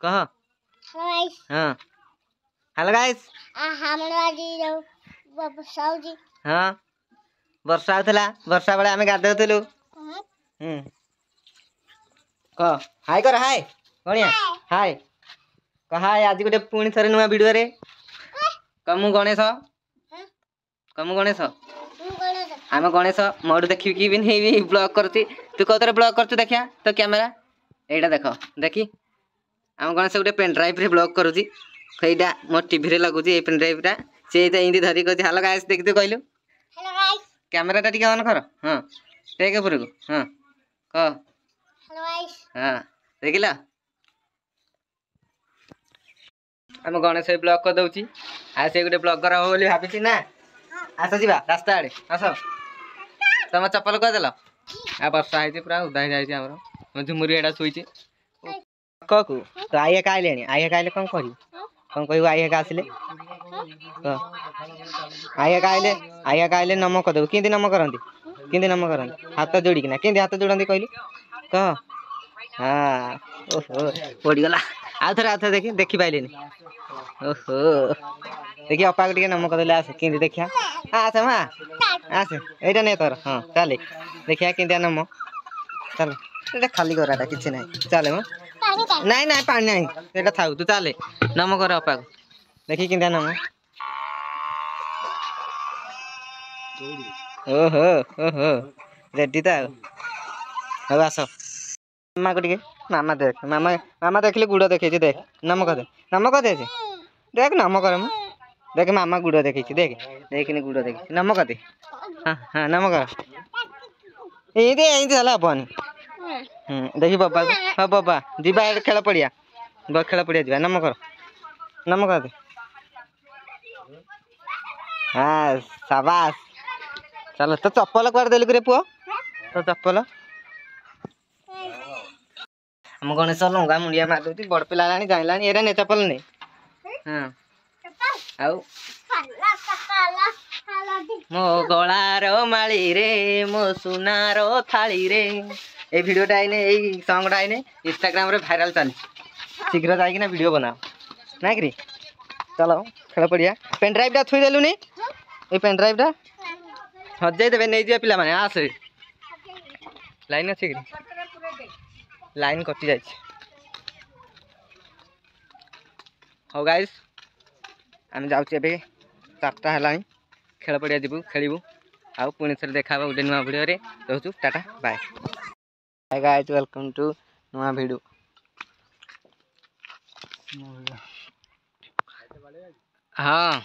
कह हाँ hello guys हाँ वर्षा होता वर्षा बेले आम गाधोलु कह हाय कर हाय गणिया हाय कह हाय आज गोटे पुणी थे नुआ भिडियो रे कमु गणेश आम गणेश मोड़ देखी भी नहीं ब्लॉग करती तू कौन ब्लॉग कर देखिया तो कैमेरा एटा देख देखी आम गणेश गोटे पेन ड्राइव रे ब्लॉग करुँची कईटा मो टीवी रे लगुच ये पेन ड्राइव टा से इं धरी कहती हेलो गाइस देखते कहलु कैमेरा टा टिके ऑन कर हाँ टेक ऊपर को हाँ कह हाँ देखिल आम गणेश ब्लॉग कर दौची आ से गोटे ब्लॉगर हो बोली भाभी ना आस जा रास्ता आड़े आस तुम चप्पल कहदेल आ वर्षा है पूरा उदा जाम झुमुरी एटा शुई कू तो आइए आइले आइए आइले कौन कह आइए आसिले आइए आइले नम करदेव कि नम करती नम करती हाथ जोड़िकिना कि हाथ जोड़ती कहलु कह हाँ ओहो पड़गला आउ थे देखी देखी पाइले ओहो देखिए अपा को नम करदे आसे कि देखिया आसे माँ आसे यहाँ नहीं तोर हाँ चले देखिया कि नम चल ये खाली कराटा कि ना चले म नाई ना पानी ना ये था तू चले नम कर अपा को देखी कि नम ओहो ओहो रेडी तो आउ आस मामा को टे मामा देख मामा देखिले गुड़ देखे देख नम कर दे देख नम कर देख मामा गुड़ देखे देख देखनी गुड़ देख नम कर दे हाँ हाँ नम कर ये हबनी देखी बाबा हाँ बाबा जीवा खेल पड़िया खेल पड़िया जा नम कर दे हाँ शाबाश चलो तो चप्पल कुआड़े देलु रे पुओ तो चप्पल आम गणेश लंगा मुंडिया मार दे बड़ पिला जाना ये नहीं चप्पल नहीं हाँ आउ मो गलार माली रे मो सुनार थाली रे ये भिडियोटा आईने यही सॉन्गटा आईने इंस्टाग्राम रे भाइराल चली शीघ्र जाइना वीडियो बनाओ ना कि चलो खेल पड़िया पेन ड्राइव थुई देलु नी ये पेन ड्राइव हजे देवे नहीं जा पिला माने आस लाइन अच्छे कि लाइन कटि जाए हाँ गाइस आम जाऊँ ए 4टा है खेल पड़िया जीवु खेलू आउ पुणी थे देखा गोटे नुआ भिडियो रे रोचु tata bye hi guys welcome to नुआ भिडियो हाँ